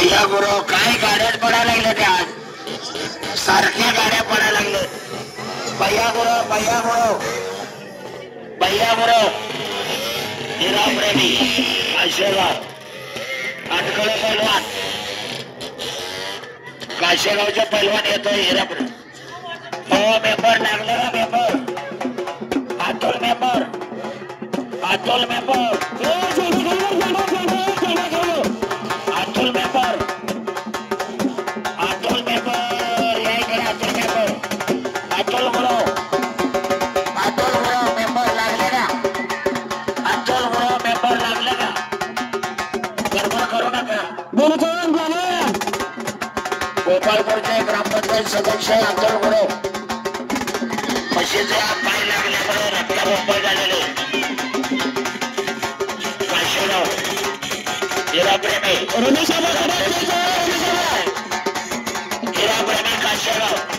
भैया गुरु काय गाड्यात पडायला लागल्या त्या आज सारख्या गाड्या पडायला लागल्या भैया गुरु हिरा प्रेमी आशीर्वाद अटकळे पैलवान काशेगावच्या पैलवान येतोय हिरा प्रेमी हो मेंबर लागले ना member Atul member Atul member या इकडे अतुल मेंबर लागले ना अतुल मेंबर लागले ना गडबड करू नका गोपाळपूरचे ग्रामपंचायत सदस्य अतुल गुरु म्हशीचे पाय लागल्यामुळे रक्ताबंब झालेले काशेगाव हिरा प्रेमी काशेगाव